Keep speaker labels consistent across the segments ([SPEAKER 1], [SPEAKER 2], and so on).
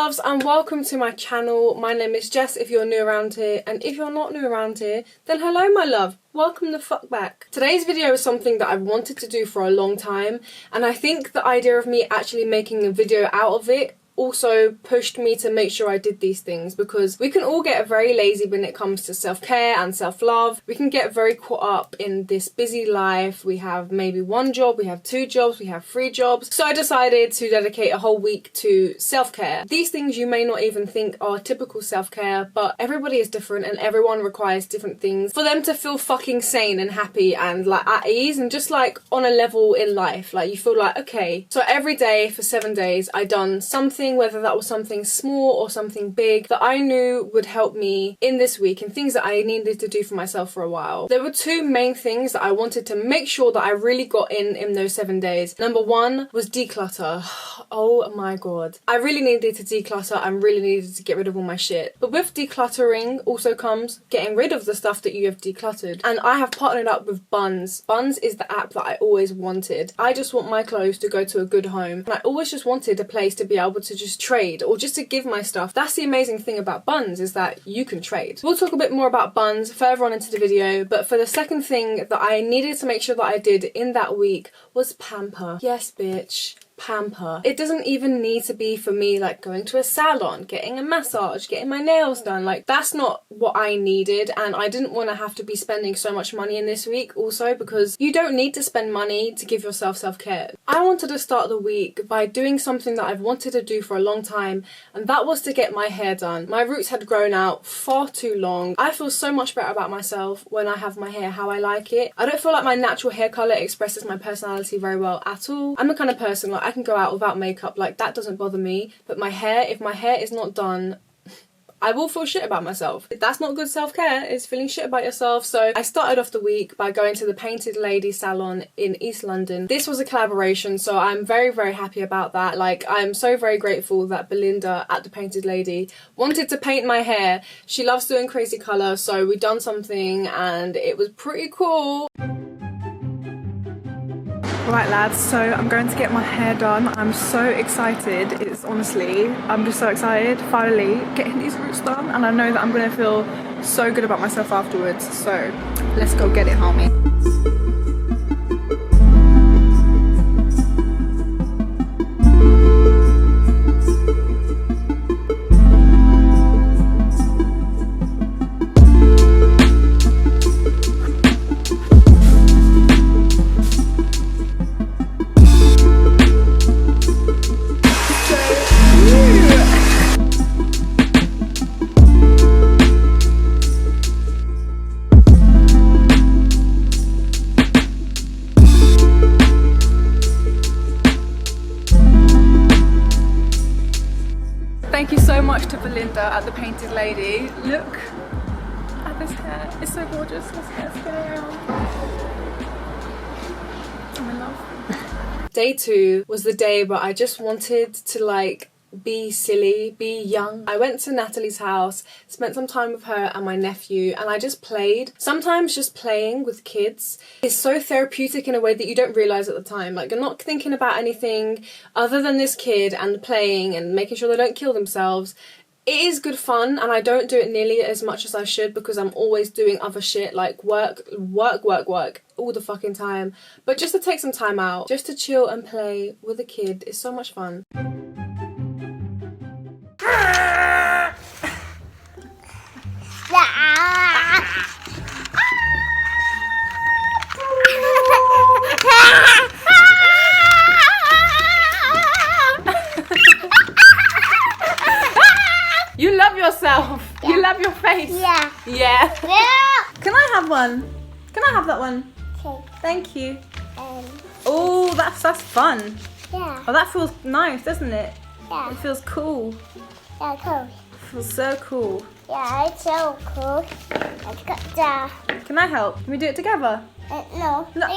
[SPEAKER 1] loves, and welcome to my channel. My name is Jess if you're new around here, and if you're not new around here, then hello my love. Welcome the fuck back. Today's video is something that I've wanted to do for a long time, and I think the idea of me actually making a video out of it also pushed me to make sure I did these things, because we can all get very lazy when it comes to self-care and self-love. We can get very caught up in this busy life. We have maybe one job, we have two jobs, we have three jobs. So I decided to dedicate a whole week to self-care. These things you may not even think are typical self-care, but everybody is different and everyone requires different things for them to feel fucking sane and happy and like at ease and just like on a level in life. Like you feel like, okay, so every day for 7 days I done something, whether that was something small or something big that I knew would help me in this week and things that I needed to do for myself for a while. There were two main things that I wanted to make sure that I really got in those 7 days. Number one was declutter. Oh my god. I really needed to declutter. I really needed to get rid of all my shit. But with decluttering also comes getting rid of the stuff that you have decluttered. And I have partnered up with Bunz. Bunz is the app that I always wanted. I just want my clothes to go to a good home. And I always just wanted a place to be able to just trade or just to give my stuff. That's the amazing thing about Bunz, is that you can trade. We'll talk a bit more about Bunz further on into the video, but for the second thing that I needed to make sure that I did in that week was pamper. Yes, bitch. Pamper. It doesn't even need to be for me like going to a salon, getting a massage, getting my nails done. Like that's not what I needed, and I didn't want to have to be spending so much money in this week also, because you don't need to spend money to give yourself self-care. I wanted to start the week by doing something that I've wanted to do for a long time, and that was to get my hair done. My roots had grown out far too long. I feel so much better about myself when I have my hair how I like it. I don't feel like my natural hair colour expresses my personality very well at all. I'm the kind of person like I can go out without makeup, like that doesn't bother me, but my hair, if my hair is not done, I will feel shit about myself. That's not good self-care, is feeling shit about yourself. So I started off the week by going to the Painted Lady salon in East London. This was a collaboration, so I'm very, very happy about that. Like, I'm so very grateful that Belinda at the Painted Lady wanted to paint my hair. She loves doing crazy colour, so we done something and it was pretty cool.
[SPEAKER 2] Right lads, so I'm going to get my hair done. I'm so excited. It's honestly, I'm just so excited. Finally getting these roots done, and I know that I'm going to feel so good about myself afterwards. So let's go get it, homie. Thank you so much to Belinda at the Painted Lady. Look at this hair, it's so gorgeous. Let's get around. I'm in love.
[SPEAKER 1] Day two was the day where I just wanted to like be silly, be young. I went to Natalie's house, spent some time with her and my nephew, and I just played. Sometimes just playing with kids is so therapeutic in a way that you don't realise at the time. Like, you're not thinking about anything other than this kid and playing and making sure they don't kill themselves. It is good fun, and I don't do it nearly as much as I should because I'm always doing other shit like work all the fucking time. But just to take some time out, just to chill and play with a kid is so much fun. You love yourself. Yeah. You love your face.
[SPEAKER 3] Yeah.
[SPEAKER 1] Yeah.
[SPEAKER 2] Can I have one? Can I have that one?
[SPEAKER 3] Okay.
[SPEAKER 2] Thank you. Oh, that's fun.
[SPEAKER 3] Yeah.
[SPEAKER 2] Oh, that feels nice, doesn't it?
[SPEAKER 3] Yeah.
[SPEAKER 2] It feels cool.
[SPEAKER 3] Yeah, cool.
[SPEAKER 2] It feels so cool.
[SPEAKER 3] Yeah, it's so cool. Let's go down.
[SPEAKER 2] Can I help? Can we do it together?
[SPEAKER 3] No.
[SPEAKER 2] No.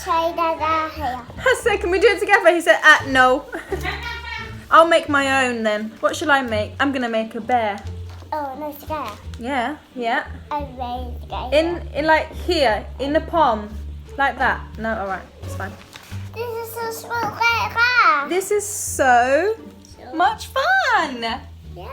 [SPEAKER 3] Try that here.
[SPEAKER 2] I said, can we do it together? He said, no. I'll make my own then. What shall I make? I'm gonna make a bear.
[SPEAKER 3] Oh, no, it's there.
[SPEAKER 2] Yeah, yeah.
[SPEAKER 3] I made it.
[SPEAKER 2] In like here, in the palm, like that. No, all right, it's fine.
[SPEAKER 3] This is so small.
[SPEAKER 2] This is so Much fun!
[SPEAKER 3] Yeah.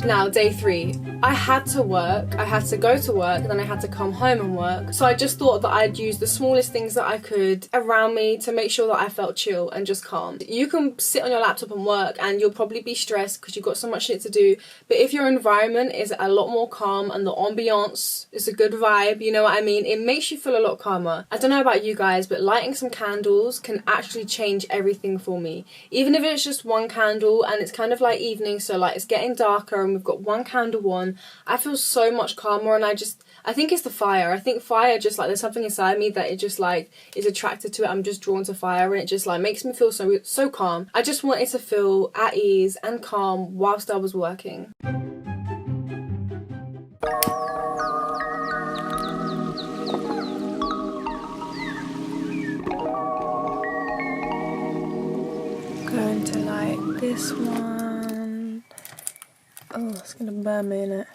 [SPEAKER 1] Now, day 3. I had to work, I had to go to work, and then I had to come home and work. So I just thought that I'd use the smallest things that I could around me to make sure that I felt chill and just calm. You can sit on your laptop and work and you'll probably be stressed because you've got so much shit to do. But if your environment is a lot more calm and the ambiance is a good vibe, you know what I mean? It makes you feel a lot calmer. I don't know about you guys, but lighting some candles can actually change everything for me. Even if it's just one candle and it's kind of like evening, so like it's getting darker and we've got one candle on, I feel so much calmer. And I think it's the fire. I think fire just like, there's something inside me that it just like is attracted to it. I'm just drawn to fire and it just like makes me feel so calm. I just wanted to feel at ease and calm whilst I was working.
[SPEAKER 2] Going to light this one. Oh, it's gonna burn me in it.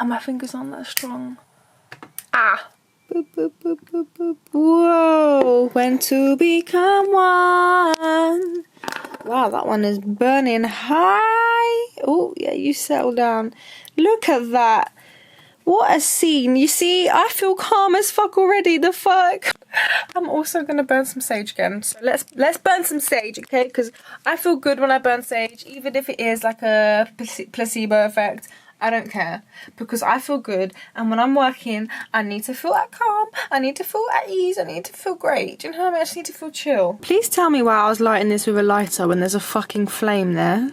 [SPEAKER 2] My fingers aren't that strong. Boop, boop, boop, boop, boop. Whoa, when to become one. Wow, that one is burning high. Oh, yeah, you settle down. Look at that. What a scene. You see, I feel calm as fuck already. The fuck? I'm also going to burn some sage again. So let's burn some sage, okay? Because I feel good when I burn sage, even if it is like a placebo effect. I don't care, because I feel good, and when I'm working I need to feel at calm, I need to feel at ease, I need to feel great. Do you know what I mean? I just need to feel chill. Please tell me why I was lighting this with a lighter when there's a fucking flame there.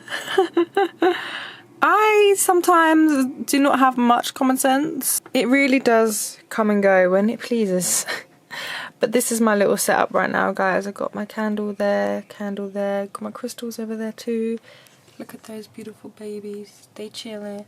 [SPEAKER 2] I sometimes do not have much common sense. It really does come and go when it pleases. But this is my little setup right now, guys. I've got my candle there, got my crystals over there too. Look at those beautiful babies, they chilling.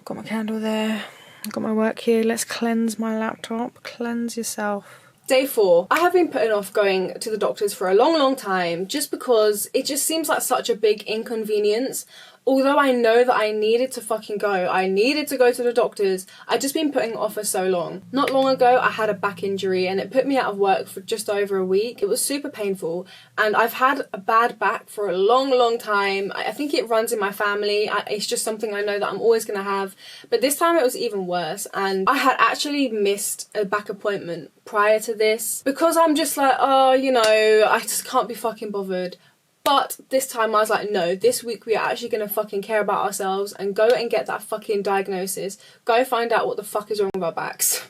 [SPEAKER 2] Got my candle there, I've got my work here. Let's cleanse my laptop. Cleanse yourself.
[SPEAKER 1] Day 4. I have been putting off going to the doctors for a long time just because it just seems like such a big inconvenience. Although I know that I needed to fucking go, I needed to go to the doctors, I've just been putting it off for so long. Not long ago I had a back injury and it put me out of work for just over a week. It was super painful and I've had a bad back for a long time. I think it runs in my family. It's just something I know that I'm always going to have. But this time it was even worse, and I had actually missed a back appointment prior to this because I'm just like, oh, you know, I just can't be fucking bothered. But this time I was like, no, this week we are actually going to fucking care about ourselves and go and get that fucking diagnosis. Go find out what the fuck is wrong with our backs.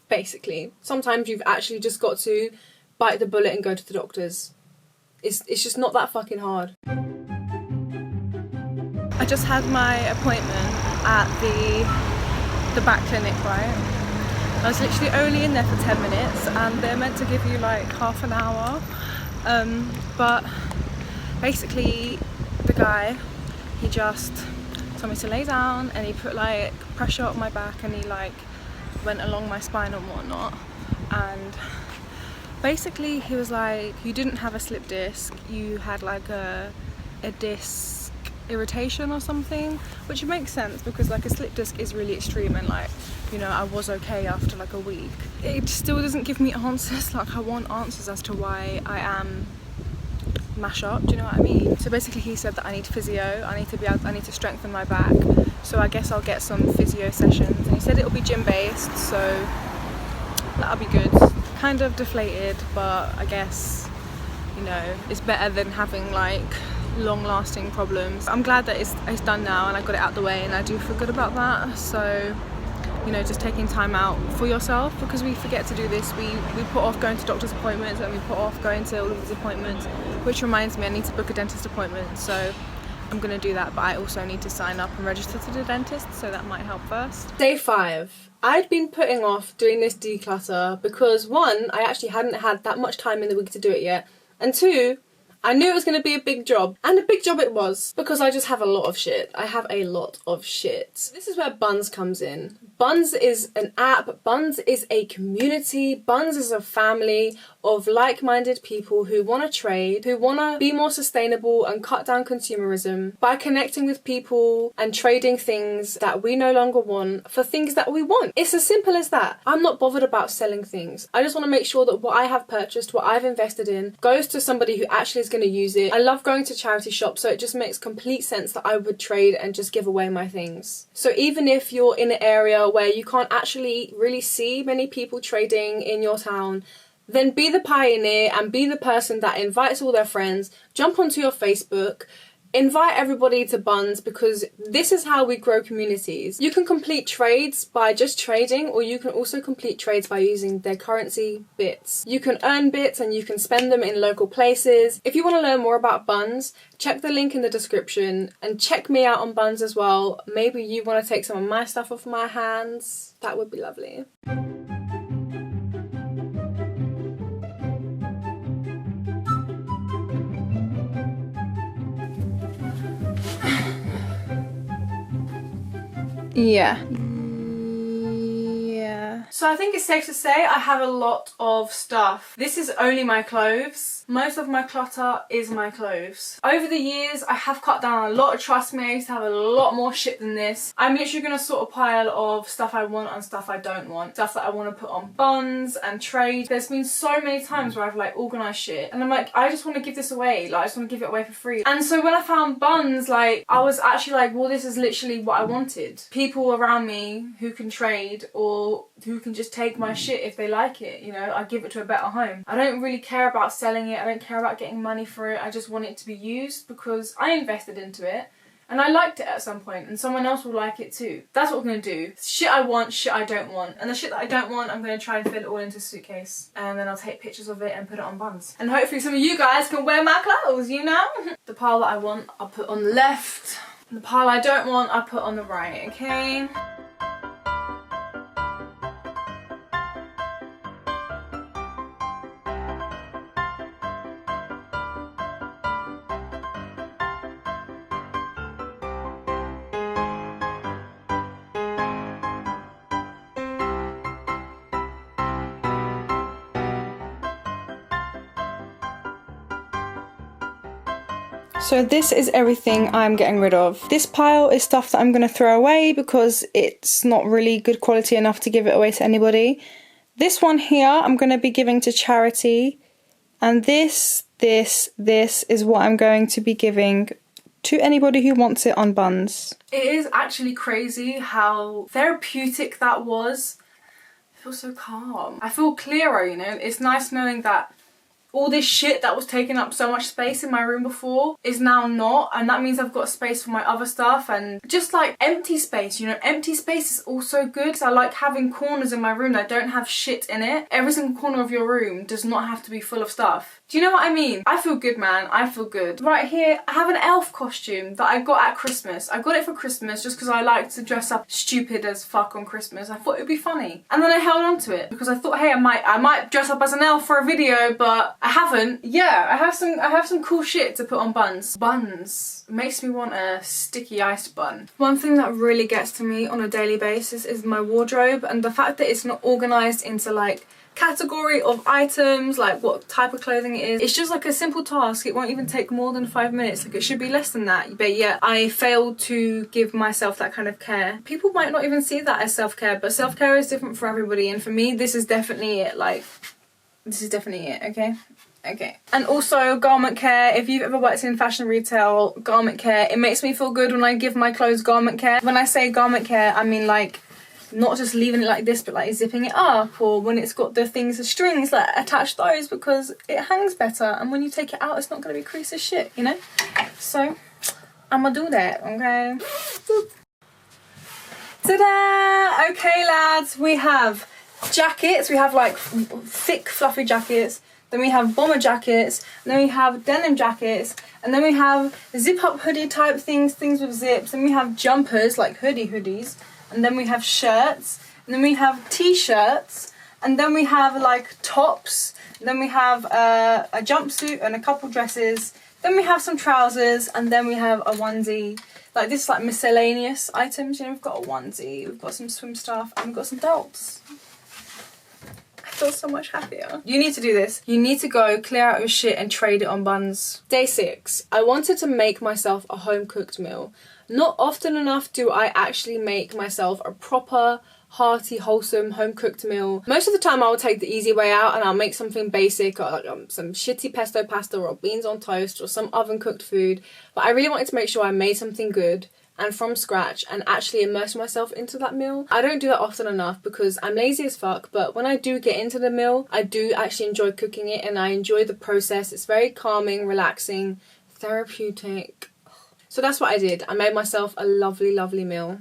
[SPEAKER 1] Basically. Sometimes you've actually just got to bite the bullet and go to the doctors. It's just not that fucking hard.
[SPEAKER 2] I just had my appointment at the back clinic, right? I was literally only in there for 10 minutes and they're meant to give you like half an hour. But basically the guy, he just told me to lay down and he put like pressure on my back and he like went along my spine and whatnot, and basically he was like, you didn't have a slip disc, you had like a disc irritation or something, which makes sense because like a slip disc is really extreme and like, you know, I was okay after like a week. It still doesn't give me answers. Like I want answers as to why I am mash up, do you know what I mean? So basically he said that I need physio, I need to strengthen my back, so I guess I'll get some physio sessions, and he said it'll be gym based, so that'll be good. Kind of deflated, but I guess, you know, it's better than having like long lasting problems. I'm glad that it's done now and I got it out the way, and I do feel good about that. So, you know, just taking time out for yourself, because we forget to do this. We put off going to doctor's appointments and we put off going to all of these appointments, which reminds me I need to book a dentist appointment, so I'm gonna do that, but I also need to sign up and register to the dentist, so that might help first.
[SPEAKER 1] Day 5. I'd been putting off doing this declutter because 1, I actually hadn't had that much time in the week to do it yet, and 2, I knew it was going to be a big job, and a big job it was, because I just have a lot of shit. I have a lot of shit. This is where Buns comes in. Buns is an app, Buns is a community, Buns is a family of like-minded people who want to trade, who want to be more sustainable and cut down consumerism by connecting with people and trading things that we no longer want for things that we want. It's as simple as that. I'm not bothered about selling things. I just want to make sure that what I have purchased, what I've invested in, goes to somebody who actually is going to use it. I love going to charity shops, so it just makes complete sense that I would trade and just give away my things. So even if you're in an area where you can't actually really see many people trading in your town, then be the pioneer and be the person that invites all their friends. Jump onto your Facebook, invite everybody to Buns, because this is how we grow communities. You can complete trades by just trading, or you can also complete trades by using their currency, bits. You can earn bits and you can spend them in local places. If you want to learn more about Buns, check the link in the description and check me out on Buns as well. Maybe you want to take some of my stuff off my hands. That would be lovely. Yeah. So I think it's safe to say I have a lot of stuff. This is only my clothes. Most of my clutter is my clothes. Over the years, I have cut down a lot. Trust me, I used to have a lot more shit than this. I'm literally gonna sort a pile of stuff I want and stuff I don't want. Stuff that I want to put on Buns and trade. There's been so many times where I've like organised shit and I'm like, I just want to give this away. Like, I just want to give it away for free. And so when I found Buns, like, I was actually like, well, this is literally what I wanted. People around me who can trade or who can just take my shit if they like it, you know, I give it to a better home. I don't really care about selling it, I don't care about getting money for it, I just want it to be used because I invested into it and I liked it at some point and someone else will like it too. That's what I'm gonna do. Shit I want, shit I don't want. And the shit that I don't want, I'm gonna try and fit it all into a suitcase and then I'll take pictures of it and put it on Buns. And hopefully some of you guys can wear my clothes, you know? The pile that I want, I'll put on the left. The pile I don't want, I'll put on the right, okay? So this is everything I'm getting rid of. This pile is stuff that I'm going to throw away because it's not really good quality enough to give it away to anybody. This one here I'm going to be giving to charity. And this is what I'm going to be giving to anybody who wants it on Buns. It is actually crazy how therapeutic that was. I feel so calm. I feel clearer, you know. It's nice knowing that all this shit that was taking up so much space in my room before is now not, and that means I've got space for my other stuff and just like empty space, you know. Empty space is also good. I like having corners in my room that don't have shit in it. Every single corner of your room does not have to be full of stuff. Do you know what I mean? I feel good, man. I feel good. Right here, I have an elf costume that I got at Christmas. I got it for Christmas just because I like to dress up stupid as fuck on Christmas. I thought it would be funny. And then I held on to it because I thought, hey, I might dress up as an elf for a video, but I haven't. Yeah, I have some cool shit to put on Buns. Buns makes me want a sticky iced bun. One thing that really gets to me on a daily basis is my wardrobe, and the fact that it's not organised into like category of items, like what type of clothing it is. It's just like a simple task. It won't even take more than 5 minutes. Like, it should be less than that, but yet I failed to give myself that kind of care. People might not even see that as self-care, but self-care is different for everybody, and for me this is definitely it. Like, this is definitely it, okay? Okay. And also garment care. If you've ever worked in fashion retail, garment care, it makes me feel good when I give my clothes garment care. When I say garment care, I mean like not just leaving it like this, but like zipping it up, or when it's got the things, the strings, like attach those because it hangs better, and when you take it out it's not going to be creased as shit, you know. So I'm gonna do that, okay? Ta-da! Okay lads, we have jackets. We have like thick fluffy jackets, then we have bomber jackets, and then we have denim jackets, and then we have zip up hoodie type things with zips, and we have jumpers like hoodies, and then we have shirts, and then we have t-shirts, and then we have like tops, then we have a jumpsuit and a couple dresses, then we have some trousers, and then we have a onesie. Like this is like miscellaneous items, you know, we've got a onesie, we've got some swim stuff, and we've got some belts. I feel so much happier. You need to do this. You need to go clear out your shit and trade it on buns. Day 6. I wanted to make myself a home cooked meal. Not often enough do I actually make myself a proper, hearty, wholesome, home-cooked meal. Most of the time I will take the easy way out and I'll make something basic, or like some shitty pesto pasta or beans on toast or some oven-cooked food. But I really wanted to make sure I made something good and from scratch and actually immerse myself into that meal. I don't do that often enough because I'm lazy as fuck, but when I do get into the meal, I do actually enjoy cooking it and I enjoy the process. It's very calming, relaxing, therapeutic. So that's what I did. I made myself a lovely, lovely meal.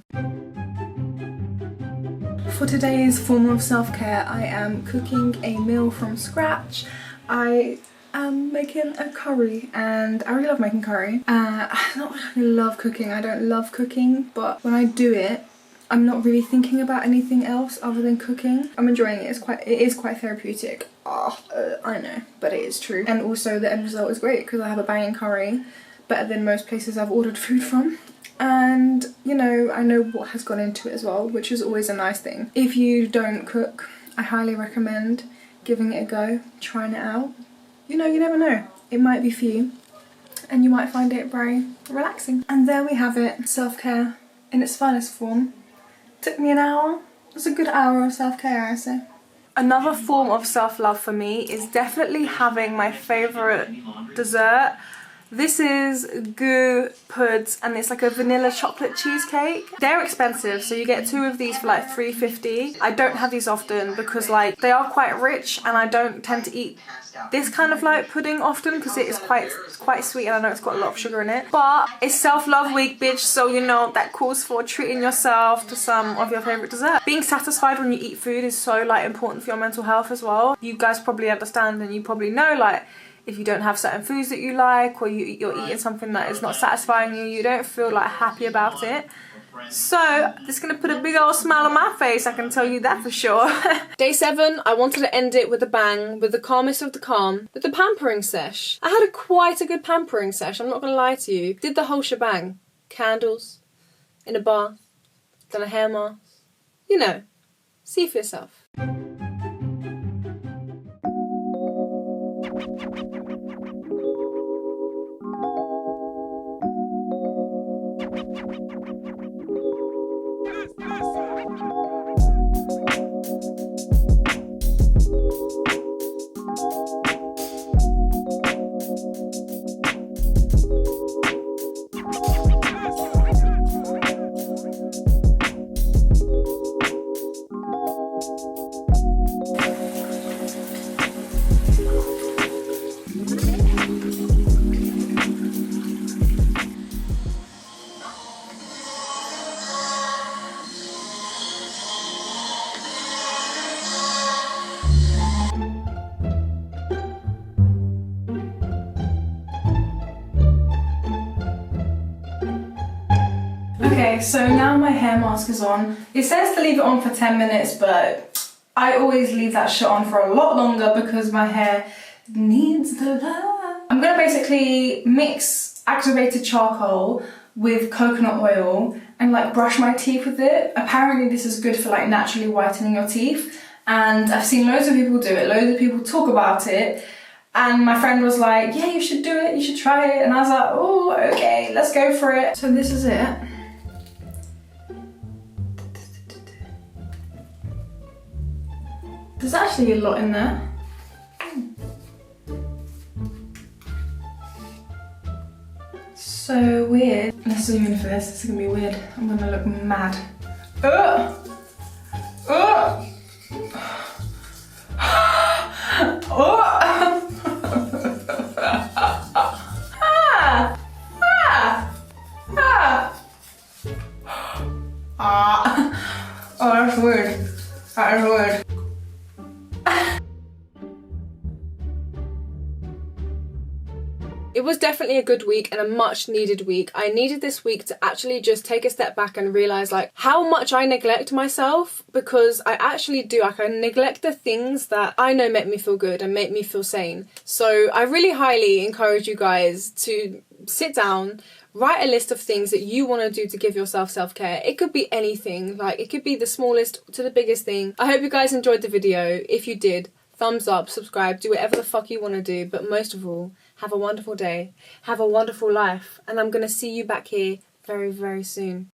[SPEAKER 1] For today's form of self-care, I am cooking a meal from scratch. I am making a curry and I really love making curry. I don't really love cooking. I don't love cooking, but when I do it, I'm not really thinking about anything else other than cooking. I'm enjoying it. It is quite therapeutic. I know, but it is true. And also the end result is great because I have a banging curry, better than most places I've ordered food from. And, you know, I know what has gone into it as well, which is always a nice thing. If you don't cook, I highly recommend giving it a go, trying it out. You know, you never know. It might be for you, and you might find it very relaxing. And there we have it, self-care in its finest form. Took me an hour. It was a good hour of self-care, I say. Another form of self-love for me is definitely having my favourite dessert. This is 𝘿𝙬𝙎𝘾 and it's like a vanilla chocolate cheesecake. They're expensive, so you get 2 of these for like $3.50. I don't have these often because like they are quite rich and I don't tend to eat this kind of like pudding often because it is quite sweet and I know it's got a lot of sugar in it. But it's self-love week, bitch, so you know that calls for treating yourself to some of your favourite dessert. Being satisfied when you eat food is so like important for your mental health as well. You guys probably understand and you probably know like if you don't have certain foods that you like or you're eating something that is not satisfying you, you don't feel like happy about it. So it's gonna put a big old smile on my face, I can tell you that for sure. Day 7, I wanted to end it with a bang, with the calmest of the calm, with the pampering sesh. I had quite a good pampering sesh, I'm not gonna lie to you. Did the whole shebang. Candles, in a bath, done a hair mask. You know, see for yourself. Okay, so now my hair mask is on. It says to leave it on for 10 minutes, but I always leave that shit on for a lot longer because my hair needs the love. I'm gonna basically mix activated charcoal with coconut oil and like brush my teeth with it. Apparently this is good for like naturally whitening your teeth. And I've seen loads of people do it, loads of people talk about it. And my friend was like, yeah, you should do it, you should try it. And I was like, oh, okay, let's go for it. So this is it. There's actually a lot in there. So weird. Let's zoom in for this. This is gonna be weird. I'm gonna look mad. Oh! Oh, that's weird. That is weird. It was definitely a good week and a much needed week. I needed this week to actually just take a step back and realise like how much I neglect myself, because I actually do. Like, I neglect the things that I know make me feel good and make me feel sane. So I really highly encourage you guys to sit down, write a list of things that you want to do to give yourself self-care. It could be anything, like it could be the smallest to the biggest thing. I hope you guys enjoyed the video. If you did, thumbs up, subscribe, do whatever the fuck you want to do, but most of all, have a wonderful day, have a wonderful life, and I'm gonna see you back here very, very soon.